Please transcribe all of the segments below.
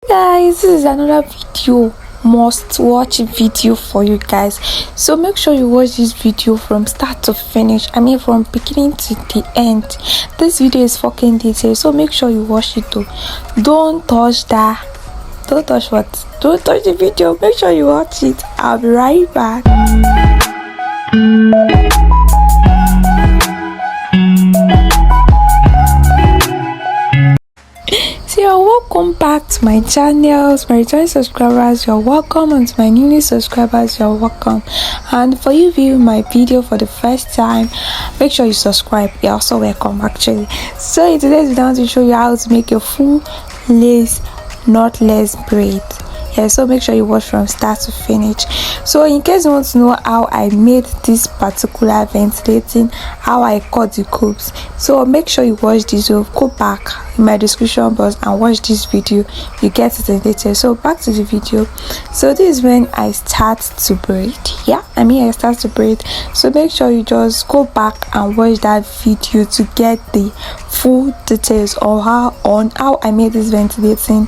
Guys, this is another video, must watch video for you guys, so make sure you watch this video from start to finish. I mean from beginning to the end. This video is fucking detailed, so make sure you watch it too. Don't touch that, don't touch the video. Make sure you watch it. I'll be right back. So you're welcome back to my channels. My returning subscribers, you're welcome, and to my newly subscribers, you're welcome. And for you viewing my video for the first time, make sure you subscribe. You're also welcome actually. So in today's video, I want to show you how to make a full lace knotless braid. Yeah, so make sure you watch from start to finish. So in case you want to know how I made this particular ventilating, how I cut the coops, so make sure you watch this video. Go back in my description box and watch this video, you get it in detail. So back to the video. So this is when I start to braid. I start to braid. So make sure you just go back and watch that video to get the full details on how I made this ventilating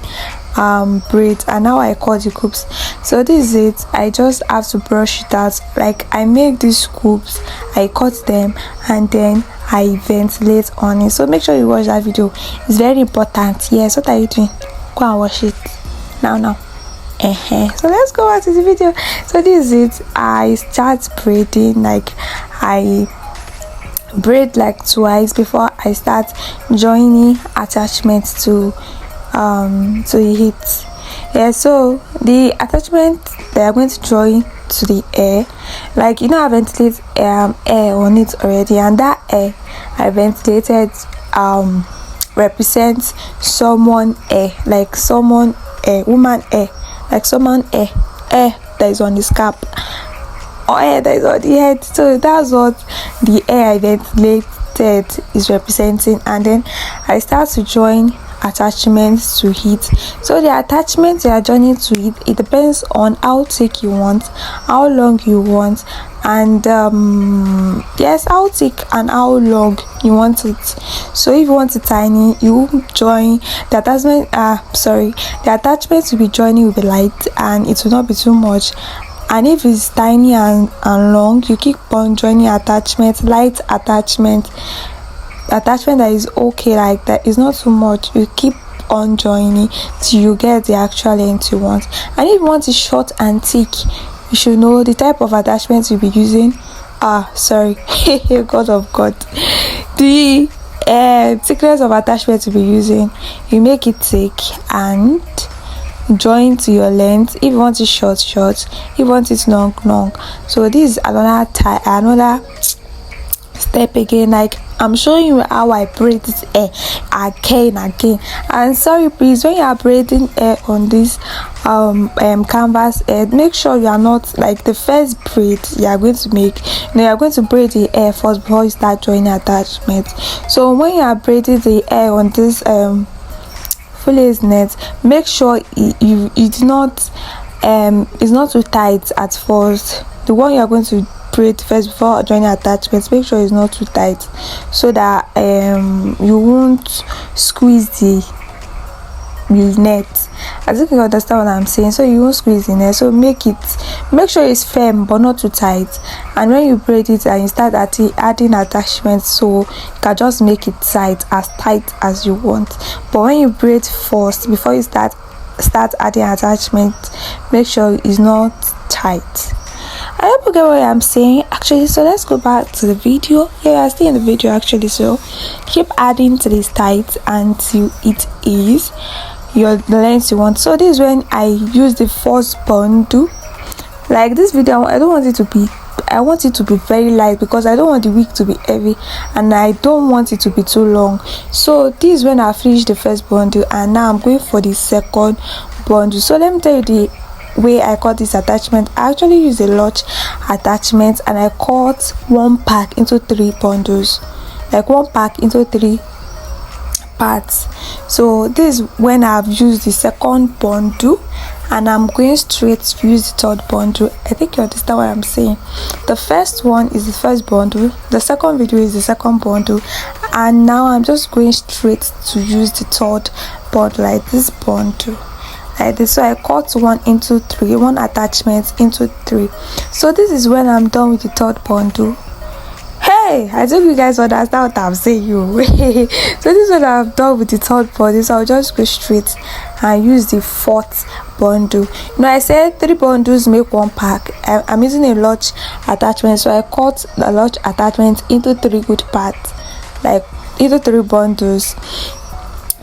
braid and how I cut the coops. So this is it. I just have to brush it out. Like I make these coops, I cut them, and then I ventilate on it. So make sure you watch that video. It's very important. Yes, what are you doing? Go and watch it now. So let's go back to the video. So this is it. I start braiding. Like I braid like twice before I start joining attachments to it. Yeah, so the attachment they are going to join to the air, like I ventilate air on it already, and that air I ventilated represents someone air, like someone air, woman air, like someone air that is on the scalp or air that is on the head. So that's what the air I ventilated is representing, and then I start to join attachments to it. So the attachments you are joining to it depends on how thick you want, how long you want, and yes, how thick and how long you want it. So if you want it tiny, you join the attachment the attachments will be joining will be light and it will not be too much. And if it's tiny and long, you keep on joining attachments, light attachment that is okay, like that is not too much. You keep on joining till you get the actual length you want. And if you want it short and thick, you should know the type of attachments you'll be using. God of God, the thickness of attachments you'll be using, you make it thick and join to your length. If you want it short, if you want it long. So this is another step again. Like I'm showing you how I braid this hair again. And sorry please, when you are braiding hair on this canvas hair, make sure you are not like the first braid you are going to make. You are going to braid the hair first before you start joining attachments. So when you are braiding the hair on this full lace net, make sure it's not too tight at first. The one you are going to braid first before joining attachments, make sure it's not too tight so that you won't squeeze the net. I think you understand what I'm saying. So you won't squeeze the net. So make sure it's firm but not too tight. And when you braid it and you start adding attachments, so you can just make it tight as you want. But when you braid first before you start adding attachments, make sure it's not tight. I hope you get what I'm saying actually. So let's go back to the video. I stay in the video actually. So keep adding to this tight until it is the length you want. So this is when I use the first bundle. Like this video, I want it to be very light because I don't want the wig to be heavy and I don't want it to be too long. So this is when I finish the first bundle and now I'm going for the second bundle. So let me tell you the way I cut this attachment. I actually use a large attachment and I cut one pack into 3 bundles, like one pack into 3 parts. So this is when I've used the second bundle and I'm going straight to use the third bundle. I think you understand what I'm saying. The first one is the first bundle, the second video is the second bundle, and now I'm just going straight to use the third bundle, like this bundle. like this. So I cut one into three, one attachment into three. So this is when I'm done with the third bundle. Hey, I hope you guys understand what I'm saying. So this is when I'm done with the third bundle. So I'll just go straight and use the fourth bundle. I said 3 bundles make 1 pack. I'm using a large attachment, so I cut the large attachment into 3 good parts, like into 3 bundles.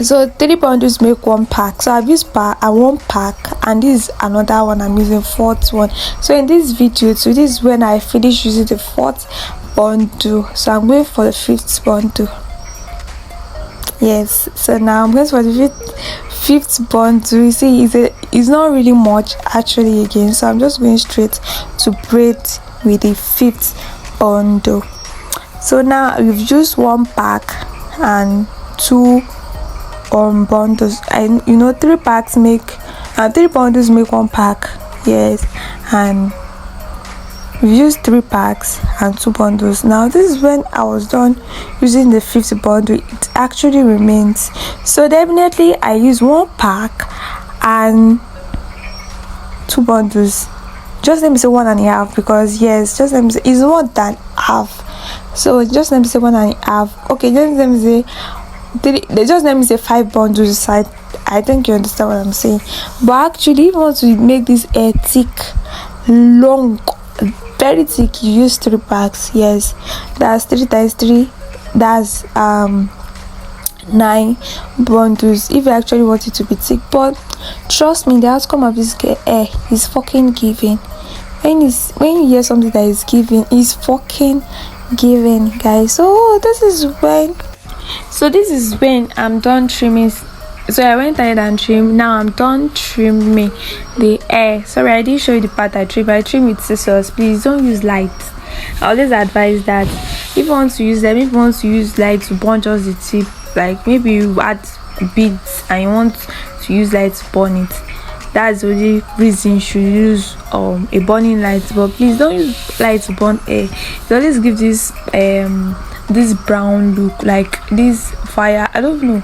So 3 bundles make 1 pack. So I've used 1 pack, and this is another one. I'm using 4th one. So in this video, so this is when I finish using the 4th bundle. So I'm going for the 5th bundle. Yes, so now I'm going for the 5th bundle. You see, it's not really much actually again, so I'm just going straight to braid with the 5th bundle. So now we've used 1 pack and 2 bundles, and 3 packs make 3 bundles make 1 pack. Yes, and we used 3 packs and 2 bundles. Now this is when I was done using the 5th bundle. It actually remains, so definitely I use 1 pack and 2 bundles. Just let me say 1.5, because yes, just let me say it's more than half. So just let me say 1.5. Okay, just let me say 3. Just let me say 5 bundles aside. I think you understand what I'm saying. But actually, if you want to make this hair thick, long, very thick, you use 3 packs. Yes, that's 3 times 3, that's 9 bundles if you actually want it to be thick. But trust me, the outcome of this hair is fucking giving. When you hear something that is giving, is fucking giving, guys. So this is when I'm done trimming. So I went ahead and trimmed. Now I'm done trimming the hair. Sorry, I didn't show you the part I trim with scissors. Please don't use light. I always advise that if you want to use them, if you want to use light to burn just the tip, like maybe you add beads and you want to use light to burn it, that's the only reason you should use a burning light. But please don't use light to burn hair. It always gives this this brown look, like this fire, I don't know,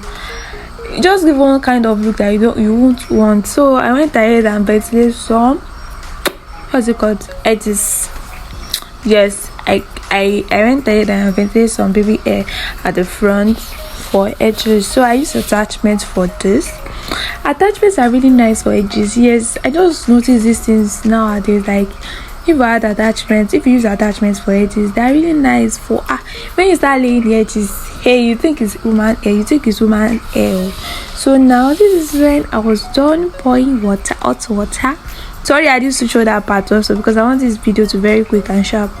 just give one kind of look that you won't want. So I went ahead and ventilated some, what's it called, edges. Yes, I went ahead and ventilated some baby hair at the front for edges. So I use attachments for this. Attachments are really nice for edges. Yes, I just noticed these things nowadays, like if you add attachments, if you use attachments for edges, they're really nice for when you start laying the edges. Hey, you think it's woman hair, you think it's woman hair. So now this is when I was done pouring hot water. Sorry, I used to show that part also because I want this video to be very quick and sharp.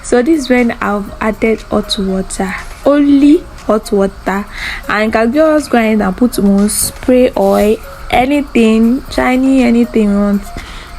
So this is when I've added hot water, only hot water, and can just go ahead and put more spray oil, anything shiny, anything you want,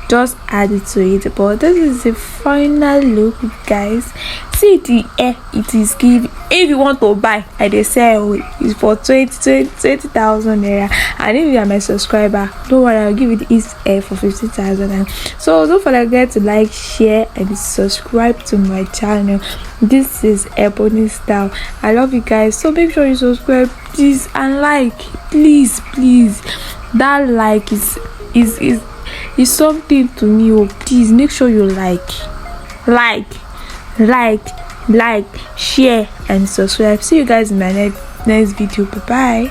just add it to it. But this is the final look, guys. See the hair it is giving. If you want to buy, I dey sell it's for 20,000 naira, and if you are my subscriber, don't worry, I'll give you this hair for 50,000. So don't forget to like, share, and subscribe to my channel. This is Ebony Style. I love you guys, so make sure you subscribe, please, and like, please. That like is something to me. Oh, please make sure you like, share, and subscribe. See you guys in my next video. Bye bye.